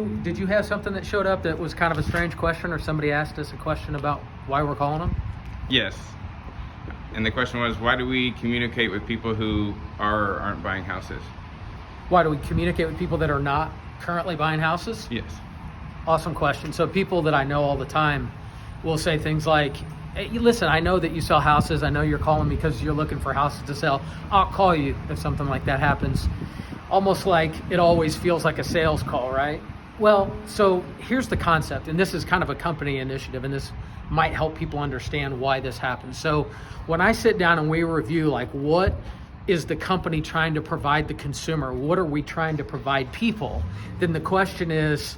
Did you have something that showed up that was kind of a strange question, or somebody asked us a question about why we're calling them? Yes. And the question was, why do we communicate with people who aren't buying houses? Why do we communicate with people that are not currently buying houses? Yes. Awesome question. So people that I know all the time will say things like, hey, listen, I know that you sell houses. I know you're calling me because you're looking for houses to sell. I'll call you if something like that happens. Almost like it always feels like a sales call, right? Well, so here's the concept, and this is kind of a company initiative, and this might help people understand why this happens. So when I sit down and we review, like, what is the company trying to provide the consumer? What are we trying to provide people? Then the question is,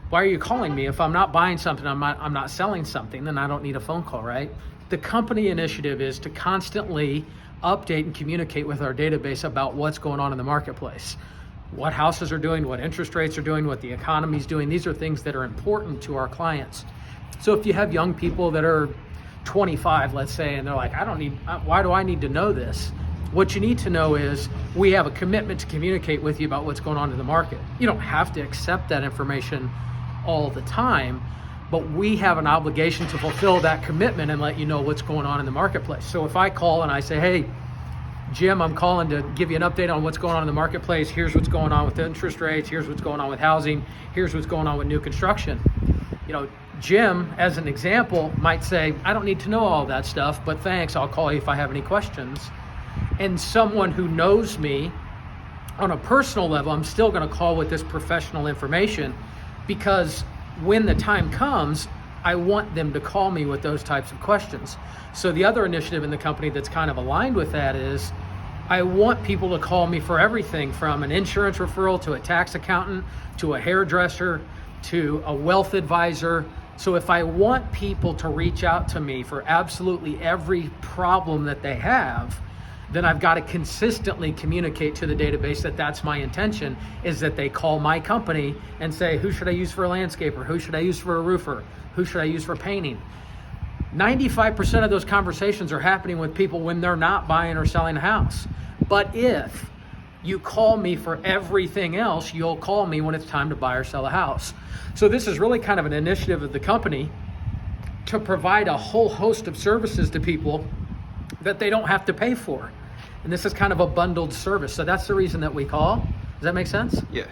why are you calling me? If I'm not buying something, I'm not selling something, then I don't need a phone call, right? The company initiative is to constantly update and communicate with our database about what's going on in the marketplace. What houses are doing, what interest rates are doing, what the economy's doing. These are things that are important to our clients. So if you have young people that are 25, let's say, and they're like, why do I need to know this? What you need to know is we have a commitment to communicate with you about what's going on in the market. You don't have to accept that information all the time, but we have an obligation to fulfill that commitment and let you know what's going on in the marketplace. So if I call and I say, hey, Jim, I'm calling to give you an update on what's going on in the marketplace. Here's what's going on with interest rates. Here's what's going on with housing. Here's what's going on with new construction. Jim, as an example, might say, I don't need to know all that stuff, but thanks, I'll call you if I have any questions. And someone who knows me on a personal level, I'm still going to call with this professional information, because when the time comes, I want them to call me with those types of questions. So the other initiative in the company that's kind of aligned with that is I want people to call me for everything from an insurance referral to a tax accountant to a hairdresser to a wealth advisor. So if I want people to reach out to me for absolutely every problem that they have, then I've got to consistently communicate to the database that that's my intention, is that they call my company and say, who should I use for a landscaper? Who should I use for a roofer? Who should I use for painting? 95% of those conversations are happening with people when they're not buying or selling a house. But if you call me for everything else, you'll call me when it's time to buy or sell a house. So this is really kind of an initiative of the company to provide a whole host of services to people that they don't have to pay for. And this is kind of a bundled service. So that's the reason that we call. Does that make sense? Yes.